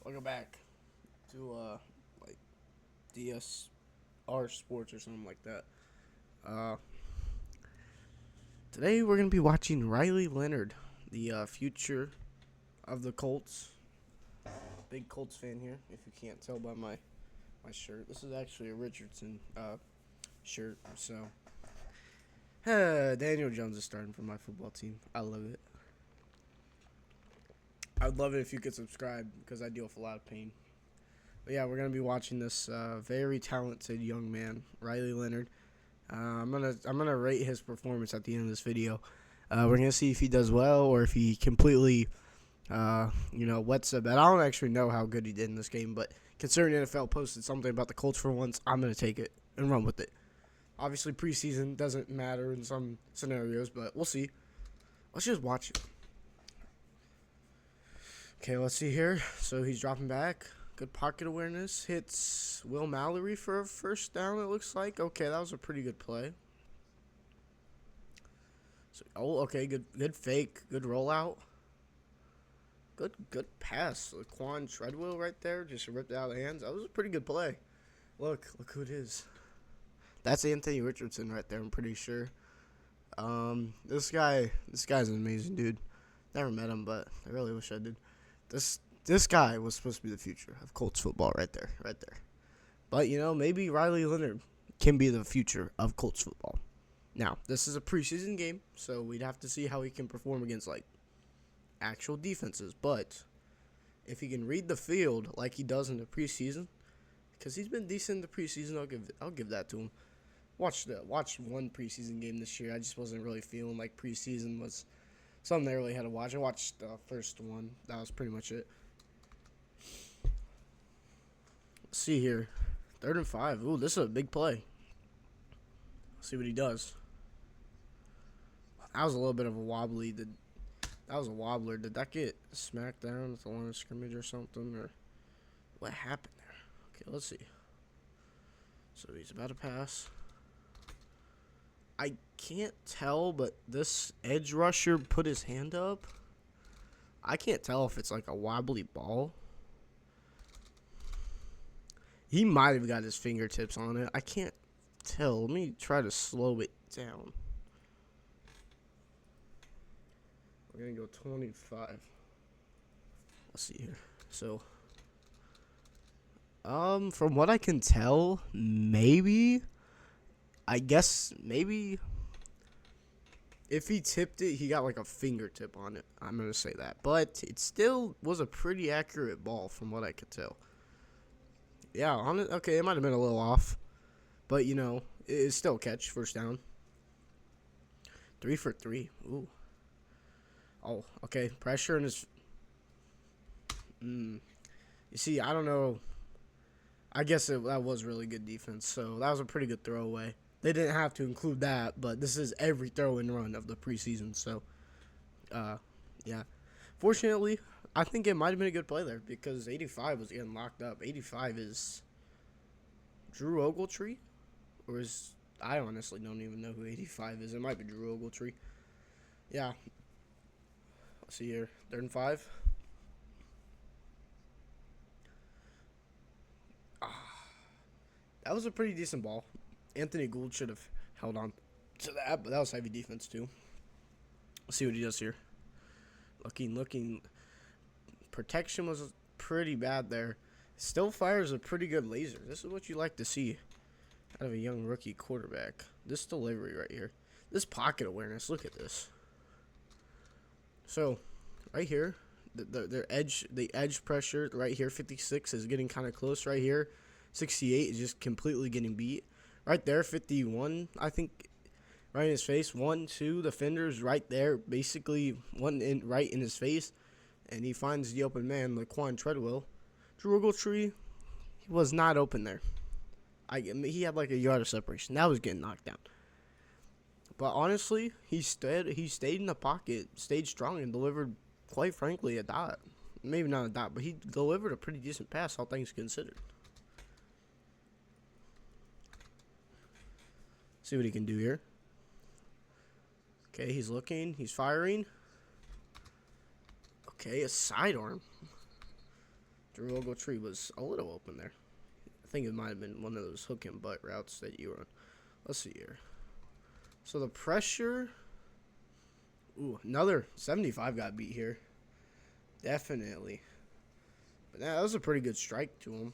Welcome back to like DSR Sports or something like that. Uh, Today we're gonna be watching Riley Leonard, the future of the Colts. Big Colts fan here, if you can't tell by my shirt. This is actually a Richardson shirt. So Daniel Jones is starting for my football team. I love it. I'd love it if you could subscribe because I deal with a lot of pain. But yeah, we're gonna be watching this very talented young man, Riley Leonard. I'm gonna rate his performance at the end of this video. We're gonna see if he does well or if he completely, wets the bed. I don't actually know how good he did in this game, but considering NFL posted something about the Colts for once, I'm gonna take it and run with it. Obviously, preseason doesn't matter in some scenarios, but we'll see. Let's just watch it. Okay, let's see here. So he's dropping back. Good pocket awareness. Hits Will Mallory for a first down, it looks like. Okay, that was a pretty good play. So, okay, good fake. Good rollout. Good pass. Laquan Treadwell right there. Just ripped it out of the hands. That was a pretty good play. Look who it is. That's Anthony Richardson right there, I'm pretty sure. This guy's an amazing dude. Never met him, but I really wish I did. This guy was supposed to be the future of Colts football right there. But, maybe Riley Leonard can be the future of Colts football. Now, this is a preseason game, so we'd have to see how he can perform against, actual defenses. But if he can read the field like he does in the preseason, because he's been decent in the preseason, I'll give that to him. Watched one preseason game this year. I just wasn't really feeling like preseason was something I really had to watch. I watched the first one. That was pretty much it. Let's see here. 3rd and 5. Ooh, this is a big play. Let's see what he does. That was a little bit of a wobbly. That was a wobbler. Did that get smacked down at the line of scrimmage or something? Or what happened there? Okay, let's see. So he's about to pass. I can't tell, but this edge rusher put his hand up. I can't tell if it's like a wobbly ball. He might have got his fingertips on it. I can't tell. Let me try to slow it down. We're going to go 25. Let's see here. So, from what I can tell, maybe if he tipped it, he got like a fingertip on it. I'm going to say that. But it still was a pretty accurate ball from what I could tell. Yeah, okay, it might have been a little off. But, it's still a catch, first down. 3 for 3. Ooh. Oh, okay, pressure in his... You see, I don't know. I guess that was really good defense, so that was a pretty good throwaway. They didn't have to include that, but this is every throw and run of the preseason, so, yeah. Fortunately, I think it might have been a good play there because 85 was getting locked up. 85 is Drew Ogletree, or is... I honestly don't even know who 85 is. It might be Drew Ogletree. Yeah. Let's see here. 3rd and 5. That was a pretty decent ball. Anthony Gould should have held on to that, but that was heavy defense too. Let's see what he does here. Looking. Protection was pretty bad there. Still fires a pretty good laser. This is what you like to see out of a young rookie quarterback. This delivery right here. This pocket awareness. Look at this. So, right here, the edge pressure right here, 56 is getting kind of close right here. 68 is just completely getting beat. Right there, 51, I think, right in his face. 1, 2 defenders right there, basically right in his face. And he finds the open man, Laquan Treadwell. Drew Ogletree, he was not open there. He had like a yard of separation. That was getting knocked down. But honestly, he stayed in the pocket, stayed strong, and delivered, quite frankly, a dot. Maybe not a dot, but he delivered a pretty decent pass, all things considered. See what he can do here. Okay, he's looking. He's firing. Okay, a sidearm. Drew Ogletree was a little open there. I think it might have been one of those hook and butt routes that you run. Let's see here. So the pressure. Ooh, another 75 got beat here. Definitely. But that was a pretty good strike to him.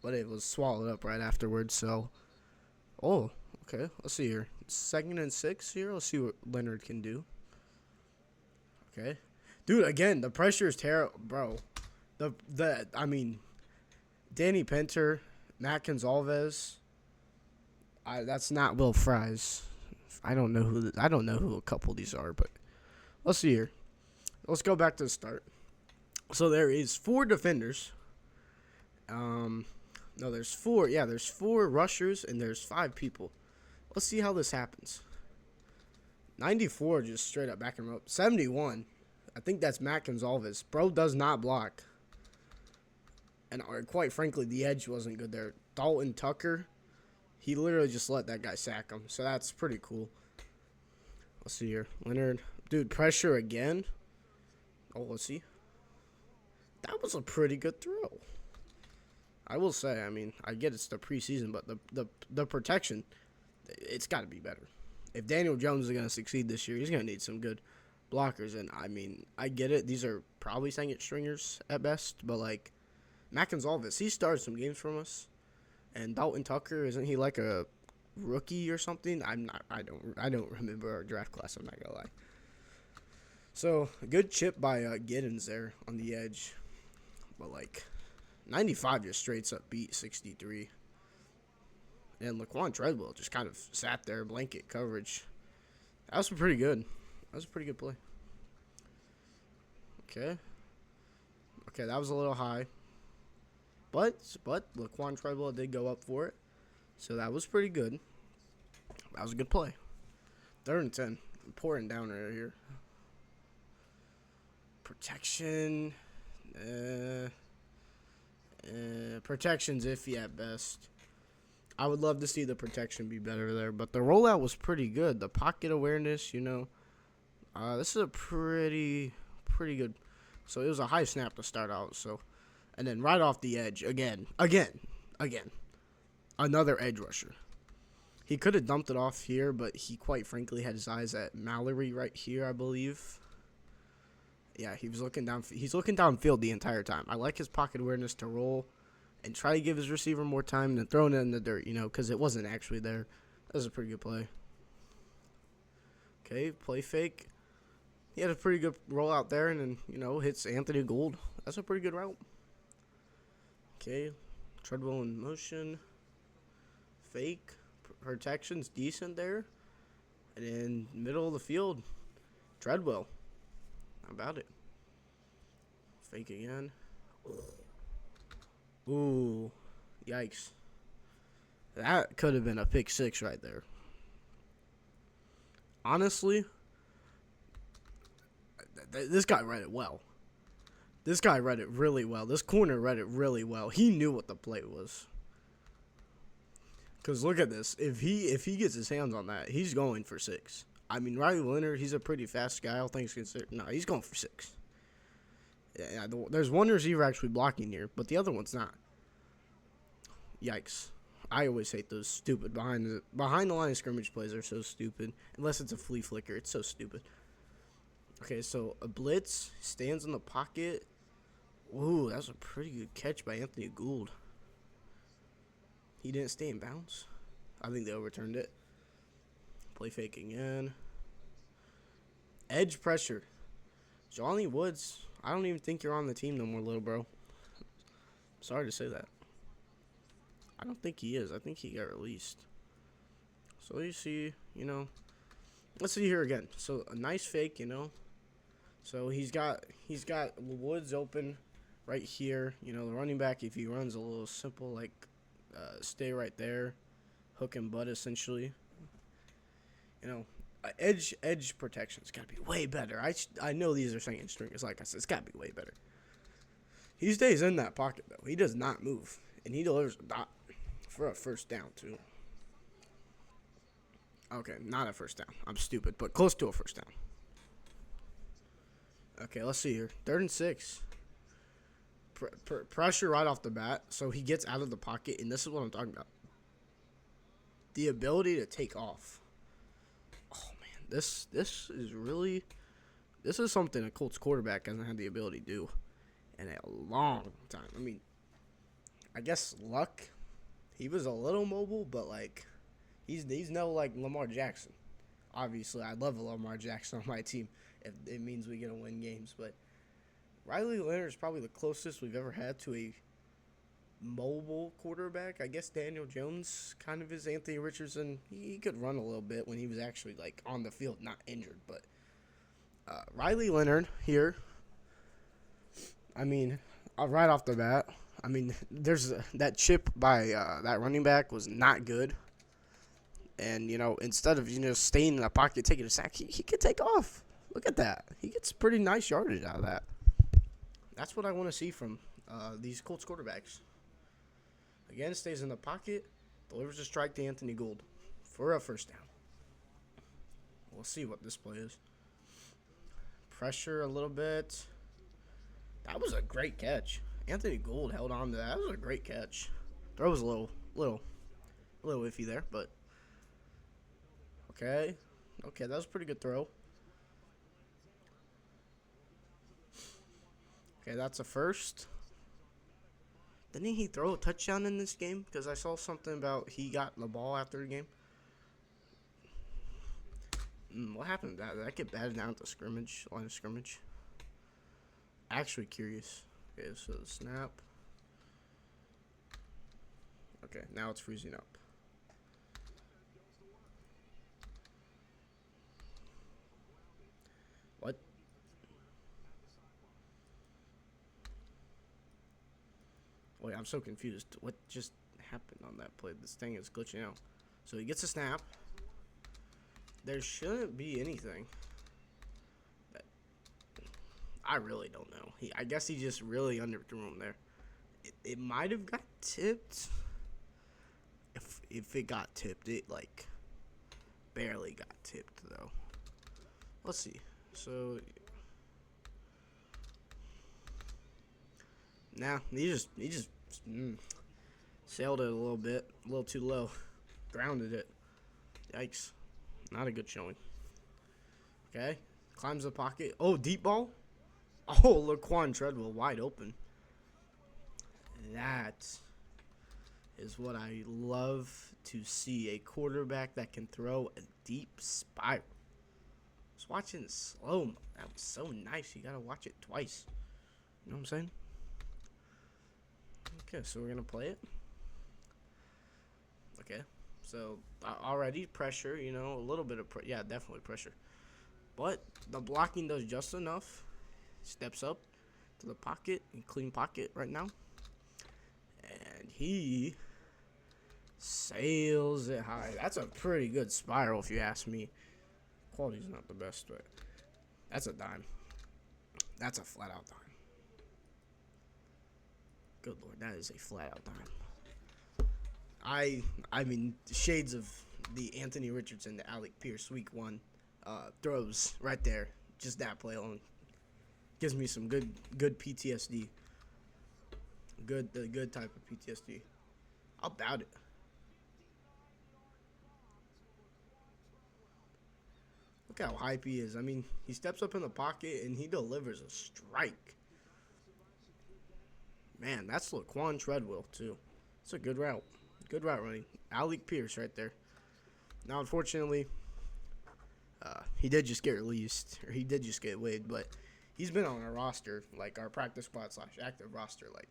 But it was swallowed up right afterwards, so. Oh, okay. Let's see here. 2nd and 6 here. Let's see what Leonard can do. Okay. Dude, again, the pressure is terrible, bro. I mean, Danny Pinter, Matt Gonzalez. That's not Will Fries. I don't know who a couple of these are, but let's see here. Let's go back to the start. So there is 4 defenders. No, there's 4. Yeah, there's 4 rushers and there's 5 people. Let's see how this happens. 94 just straight up back him up. 71. I think that's Matt Gonzalez. Bro does not block. And quite frankly, the edge wasn't good there. Dalton Tucker, he literally just let that guy sack him. So that's pretty cool. Let's see here. Leonard. Dude, pressure again. Oh, let's see. That was a pretty good throw. I will say, I mean, I get it's the preseason, but the protection, it's got to be better. If Daniel Jones is going to succeed this year, he's going to need some good blockers. And, I mean, I get it. These are probably second stringers at best. But, like, Matt Gonzalez, he started some games from us. And Dalton Tucker, isn't he like a rookie or something? I don't remember our draft class, I'm not going to lie. So, a good chip by Giddens there on the edge. But, like, 95 just straight up beat 63. And Laquan Treadwell just kind of sat there, blanket coverage. That was pretty good. That was a pretty good play. Okay, that was a little high. But Laquan Treadwell did go up for it. So that was pretty good. That was a good play. 3rd and 10. I'm pouring down right here. Protection. Protection's iffy at best. I would love to see the protection be better there, but the rollout was pretty good. The pocket awareness, this is a pretty good. So it was a high snap to start out. So, and then right off the edge again, another edge rusher. He could have dumped it off here, but he quite frankly had his eyes at Mallory right here, I believe. Yeah, he was looking down. He's looking downfield the entire time. I like his pocket awareness to roll and try to give his receiver more time than throwing it in the dirt, because it wasn't actually there. That was a pretty good play. Okay, play fake. He had a pretty good rollout there and then, hits Anthony Gould. That's a pretty good route. Okay, Treadwell in motion. Fake. Protection's decent there. And in middle of the field, Treadwell. How about it? Fake again. Ooh, yikes. That could have been a pick 6 right there. Honestly, this guy read it well. This guy read it really well. This corner read it really well. He knew what the play was. Because look at this. If he gets his hands on that, he's going for 6. I mean, Riley Leonard, he's a pretty fast guy, all things considered. No, he's going for 6. Yeah, there's one receiver actually blocking here, but the other one's not. Yikes. I always hate those stupid behind the line of scrimmage plays are so stupid. Unless it's a flea flicker, it's so stupid. Okay, so a blitz, stands in the pocket. Ooh, that was a pretty good catch by Anthony Gould. He didn't stay in bounds. I think they overturned it. Play fake again. Edge pressure. Johnny Woods, I don't even think you're on the team no more, little bro. Sorry to say that. I don't think he is. I think he got released. So you see, let's see here again. So a nice fake, So he's got Woods open right here. The running back, if he runs a little simple, like stay right there, hook and butt essentially. Edge protection's got to be way better. I know these are second stringers, like I said, it's got to be way better. He stays in that pocket though. He does not move, and he delivers a dot for a first down too. Okay, not a first down. I'm stupid, but close to a first down. Okay, let's see here. 3rd and 6. pressure right off the bat, so he gets out of the pocket, and this is what I'm talking about. The ability to take off. Oh man, this is something a Colts quarterback hasn't had the ability to do in a long time. I mean, I guess luck. He was a little mobile, but like he's no like Lamar Jackson. Obviously, I love Lamar Jackson on my team if it means we get to win games, but Riley Leonard is probably the closest we've ever had to a mobile quarterback. I guess Daniel Jones kind of is. Anthony Richardson. He could run a little bit when he was actually like on the field, not injured. But Riley Leonard here. I mean, right off the bat, I mean, there's that chip by that running back was not good. And, instead of, staying in the pocket, taking a sack, he could take off. Look at that. He gets pretty nice yardage out of that. That's what I want to see from these Colts quarterbacks. Again, stays in the pocket, delivers a strike to Anthony Gould for a first down. We'll see what this play is. Pressure a little bit. That was a great catch. Anthony Gould held on to that. That was a great catch. Throw was a little iffy there, but okay, that was a pretty good throw. Okay, that's a first. Didn't he throw a touchdown in this game? Because I saw something about he got the ball after the game. What happened to that? Did that get batted down at the line of scrimmage? Actually curious. Okay, so the snap. Okay, now it's freezing up. What? Wait, I'm so confused. What just happened on that play? This thing is glitching out. So he gets a snap. There shouldn't be anything. I really don't know. I guess he just really underthrew him there. It might have got tipped. If it got tipped, it like barely got tipped though. Let's see. So nah, he just sailed it a little bit, a little too low, grounded it. Yikes! Not a good showing. Okay, climbs the pocket. Oh, deep ball. Oh, Laquan Treadwell wide open. That is what I love to see. A quarterback that can throw a deep spiral. I was watching it slow. That was so nice. You got to watch it twice. You know what I'm saying? Okay, so we're going to play it. Okay, so already pressure, a little bit of yeah, definitely pressure. But the blocking does just enough. Steps up to the pocket, and clean pocket right now. And he sails it high. That's a pretty good spiral if you ask me. Quality's not the best, but that's a dime. That's a flat-out dime. Good Lord, that is a flat-out dime. I mean, shades of the Anthony Richardson to Alec Pierce week 1 throws right there. Just that play alone. Gives me some good PTSD. The good type of PTSD. I'll doubt it. Look how hype he is. I mean, he steps up in the pocket and he delivers a strike. Man, that's Laquan Treadwell, too. It's a good route. Good route running. Alec Pierce right there. Now, unfortunately, he did just get released. Or he did just get waived, but he's been on our roster, like our practice squad / active roster, like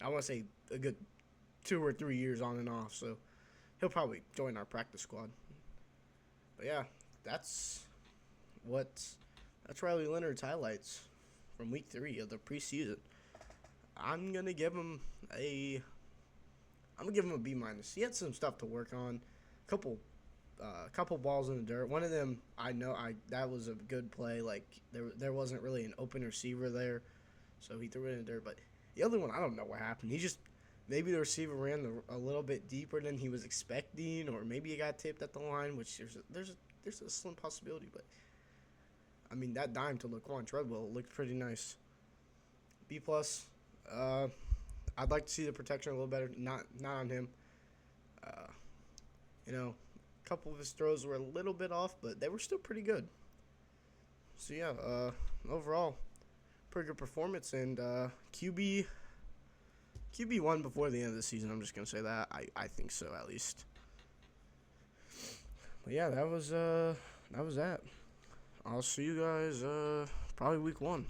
I want to say a good 2 or 3 years on and off. So he'll probably join our practice squad. But yeah, that's Riley Leonard's highlights from week 3 of the preseason. I'm gonna give him a B-. He had some stuff to work on. Couple balls in the dirt. One of them, that was a good play. Like there wasn't really an open receiver there, so he threw it in the dirt. But the other one, I don't know what happened. Maybe the receiver ran a little bit deeper than he was expecting, or maybe he got tipped at the line, which there's a slim possibility. But I mean, that dime to Laquan Treadwell looked pretty nice. B+. I'd like to see the protection a little better. Not on him. Uh, a couple of his throws were a little bit off, but they were still pretty good. So yeah, overall, pretty good performance, and QB one before the end of the season. I'm just gonna say that. I think so, at least. But yeah, that was that. I'll see you guys probably week 1.